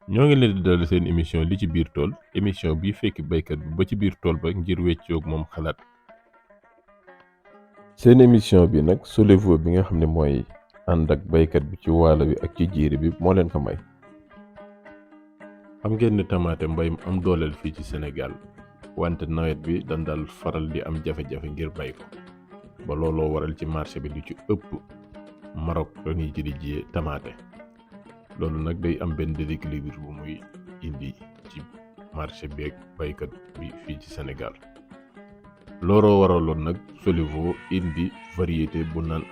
ñoo ngi leen di dalal seen émission li ci biir tool émission bi fekk baykat bi ba ci biir tool ba ngir weccoog moom xalaat. seen émission bi nag Solevo bi nga xam ne mooy ànd ak baykat bi ci waalo bi ak ci jiiri bi moo leen ko may. xam ngeen ne tamaate mbayum am dooleel fii ci Sénégal wante nawet bi dañ dal faral di am jafe-jafe ngir bay ko ba looloo waral ci marché bi lu ci ëpp Maroc lañuy jëli jiyee tamaate. loolu nag day am benn déséquilibre bu muy indi ci marché bi ak baykat bi fii ci Sénégal looloo waraloon nag Solevo indi variété bu naan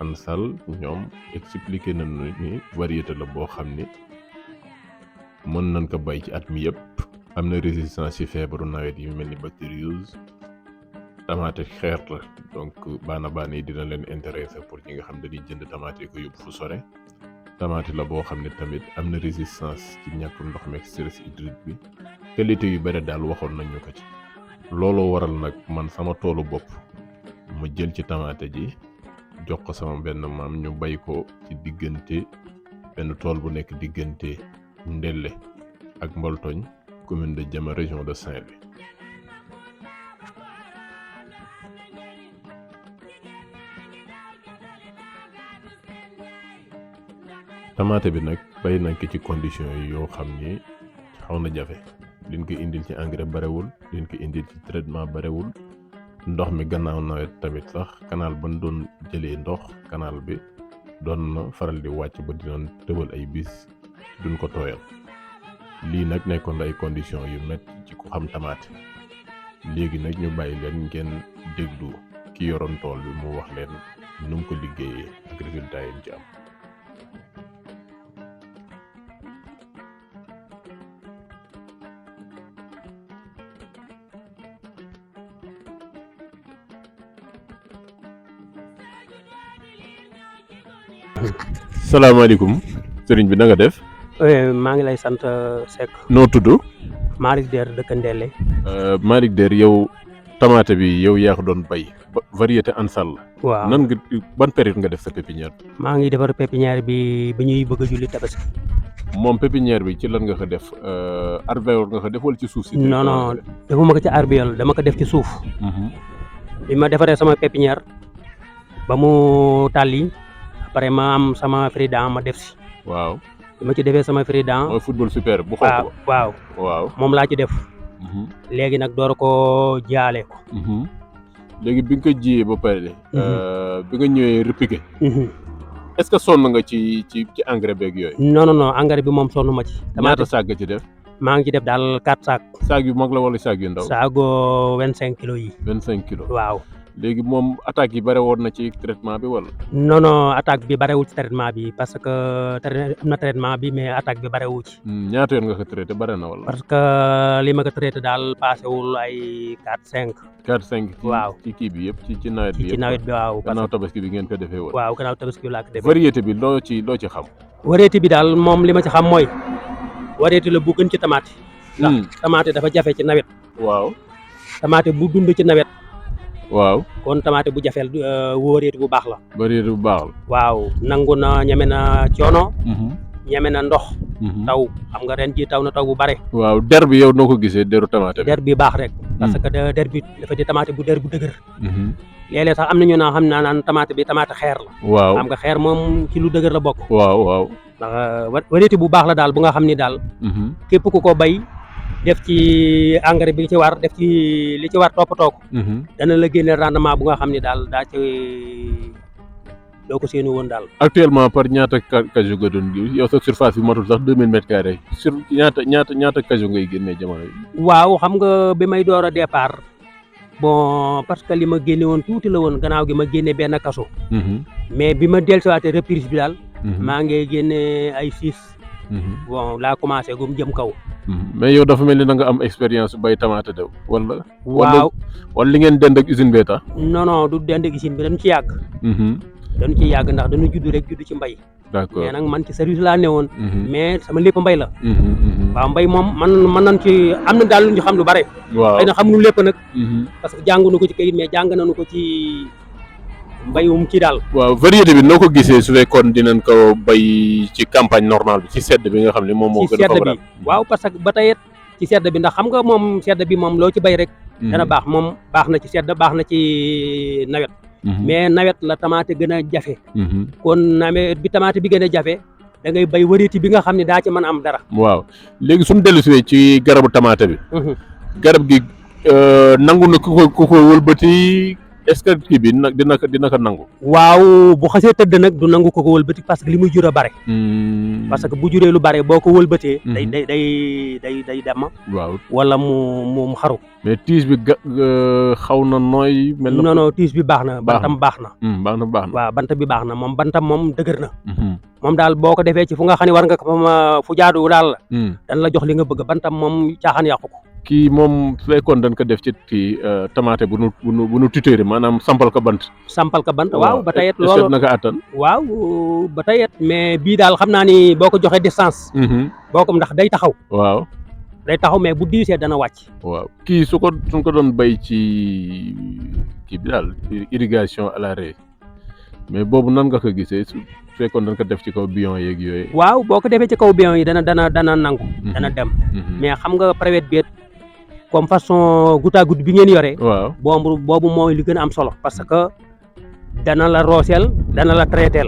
Ansal ñoom expliqué nañu ni variété la boo xam ni mën nañ ko bay ci at mi yëpp am na résistance ci feebaru nawet yi mel ni bactériose tamaate xeer la donc baana yi dina leen intéressé pour ñi nga xam dañuy jënd tamaate yi ko yóbbu fu sore. tamaate la boo xam ne tamit am na résistance ci ñàkk ndox meeg stress hydrique bi qualité yu bare daal waxoon nañu ko ci. looloo waral nag man sama toolu bopp ma jël ci tamaate ji jox ko sama benn maam ñu bay ko ci diggante benn tool bu nekk diggante Ndelle ak Mboltoñ commune de Diama région de Saint-Louis. tamaate bi nag bay nañ ko ci condition yi yoo xam ni xaw na jafe liñ ko indil ci engrais barewul liñ ko indil ci traitement barewul ndox mi gannaaw nawet tamit sax canal ban doon jëlee ndox canal bi doon na faral di wàcc ba dinañ tëbal ay bis duñ ko tooyal lii nag nekkoon ay condition yu metti ci ku xam tamaate. léegi nag ñu bàyyi leen ngeen déglu ki yoroon tool bi mu wax leen nu mu ko liggéeyee ak résultat yi ci am. salaamaaleykum sëriñ bi na nga def. maa ngi lay sant Seck. noo tudd. Malick Der dëkk Ndelle. Malick Der yow tamaate bi yow yaa ko doon bay variété Ansal la. waaw nan nga ban période nga def sa pépinière. maa ngi defar pépinière bi ñuy bëgg a julli tabaski. moom pépinière bi ci lan nga ko def arvéole nga ko def wala ci suuf si. non defuma ko ci arvéole dama ko def ci suuf. bi ma defaree sama pépinière ba mu tàlli après ma am sama fridan ma def si. waaw. bi ma ci defee sama fridan. mooy football super bu xonk ba. waaw moom laa ci def. léegi nag door ko jaale ko. léegi bi nga ko jiyee ba pare. bi nga ñëwee repiqué. est-ce que sonn nga ci engrais beeg yooyu. non engrais bi moom sonn ma ci. ñaata saag nga ci def. maa ngi ci def daal 4 saag. saag yu mag la wala saag yu ndaw. saago 25 kilos yi. 25 kilos waaw. léegi moom attaque yi bare woon na ci traitement bi wala. non attaque bi barewul ci traitement bi parce que am na traitement bi mais attaque bi barewu ci. ñaata yoon nga ko traité bare na wala. parce que li ma ko traité daal paasewul ay 4-5. 4-5. waaw ci kii bi yëpp ci nawet bi yëpp. ci nawet bi waaw. gannaaw tabaski bi ngeen ko defee woon. waaw gannaaw tabaski bi laa ko defee. variété bi loo ci xam. variété bi daal moom li ma ci xam mooy variété la bu gën ci tamaate. ndax tamaate dafa jafe ci nawet. waaw. tamaate bu dund ci nawet. waaw kon tamaate bu jafeel variété bu baax la. variété bu baax la. waaw nangu na ñeme na coono. ñeme na ndox. taw xam nga ren ji taw na taw bu bare. waaw der bi yow noo ko gisee deru tamaate bi. der bi baax rek. parce que der bi dafa di tamaate bu der bu dëgër. léeg-léeg sax am na ñu xam naa naan tamaate bi tamaate xeer la. waaw xam nga xeer moom ci lu dëgër la bokk. waaw. ndax variété bu baax la daal bu nga xam ni daal. képp ku ko bay. def ci engrais bi ci war def ci li ci war toppatoo ko. dana la génne rendement bu nga xam ne daal daa ci doo ko séenu woon daal. actuellement par ñaata cajou nga doon yow sa surface bi matul sax 2000 mètres carrés sur ñaata cajou ngay génnee jamono yi. waaw xam nga bi may door a départ bon parce que li ma génne woon tuuti la woon gannaaw gi ma génne benn kaso. mais bi ma dellusiwaatee reprise bi daal. maa ngi génne ay 6. bon laa commencé gum jëm kaw. mais yow dafa mel ni da nga am expérience bay tamaate dew wala. waaw wala li ngeen dend ak usine bee tax. non du dend ak usine bi dañu ci yàgg. dañu ci yàgg ndax dañu judd ci mbay. d'accord mais nag man ci service laa ne woon. mais sama lépp mbay la. waaw mbay moom man nañ ci am na daal lu ñu xam lu bare. waaw xëy na xamuñu lépp nag. parce que jànguñu ko ci kayit mais jàng nañu ko ci mbayum ci daal. waaw variété bi noo ko gisee su fekkoon dinañ ko bay ci campagne normale bi ci sedd bi nga xam ne moom moo ci gën a sedd bi favorable. waaw parce que ba tey it ci sedd bi ndax xam nga moom sedd bi moom loo ci bay rek dana baax moom baax na ci sedd baax na ci nawet mais nawet la tamaate gën a jafe kon nawet bi tamaate bi gën a jafe da ngay bay variété bi nga xam ne daa ci mën a am dara. waaw léegi suñu dellusiwee ci garabu tamaate bi garab gi nangu na ku ko wëlbati est-ce que kii bi nag dina ko nangu. waaw bu xasee tëdd nag du nangu ko wëlbati parce que li muy jur a bare. parce que bu juree lu bare boo ko wëlbatee. day dem. waaw wala mu xaru. mais tiis bi xaw na nooy. mel na non tiis bi baax na. bantam baax na. baax na. waaw bant bi baax na moom bantam moom dëgër na. moom daal boo ko defee ci fu nga xam ne war nga ko fu jaadu daal la. dan la jox li nga bëgg bantam moom caaxaan yàqu ko. kii moom su fekkoon dañ ko def ci kii tamaate bu nu tutéeri maanaam sampal ko bant. waaw ba tey it loolu naka attan. waaw ba tey it mais bii daal xam naa ni boo ko joxee distance. boo ko ndax day taxaw. waaw day taxaw mais bu diisee dana wàcc. waaw kii suñ ko doon bay ci kii bi daal irrigation à la raie mais boobu nan nga ko gisee su fekkoon dañ ko def ci kaw bion yeeg yooyu. waaw boo ko defee ci kaw bion yi dana nangu. dana dem mais xam nga période bi comme façon goutte à goutte bi ngeen yore. waaw boobu mooy li gën a am solo parce que dana la rooseel dana la traiteel.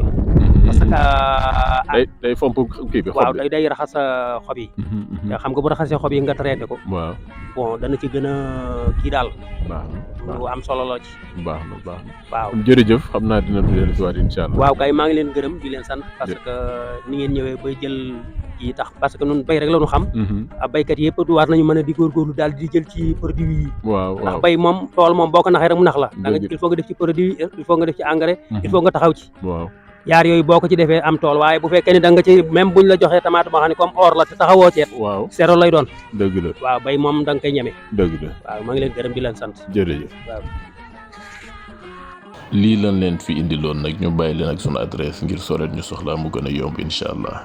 parce que day fomp kii bi. waaw day raxas xob yi. te xam nga bu raxasee xob yi nga traité ko. waaw bon dana ci gën a kii daal. baax na lu am solo la ci. baax na waaw jërëjëf xam naa dina leen si waat incha allah. waaw kay maa ngi leen gërëm di leen sant. parce que ni ngeen ñëwee bay jël kii tax parce que ñun bay rek la ñu xam. baykat yëpp war nañu mën a di góorgóorlu daal di jël ci produit yi. waaw ndax bay moom tool moom boo ko naxee rek mu nax la. da nga il faut nga def ci produit il faut nga def ci engrais. il faut nga taxaw ci. waaw yaar yooyu boo ko ci defee am tool waaye bu fekkee ni da nga ci même buñ la joxee tomate boo xam ne comme or la te taxawoo ceet. waaw zéro lay doon. dëgg la waaw bay moom da nga koy ñeme. dëgg la waaw maa ngi leen gërëm di leen sant. jërëjëf. waaw. lii lan leen fi indiloon nag ñu bàyyi leen ak sunu adresse ngir soo leen ñu soxlaa mu gën a yomb incha allah.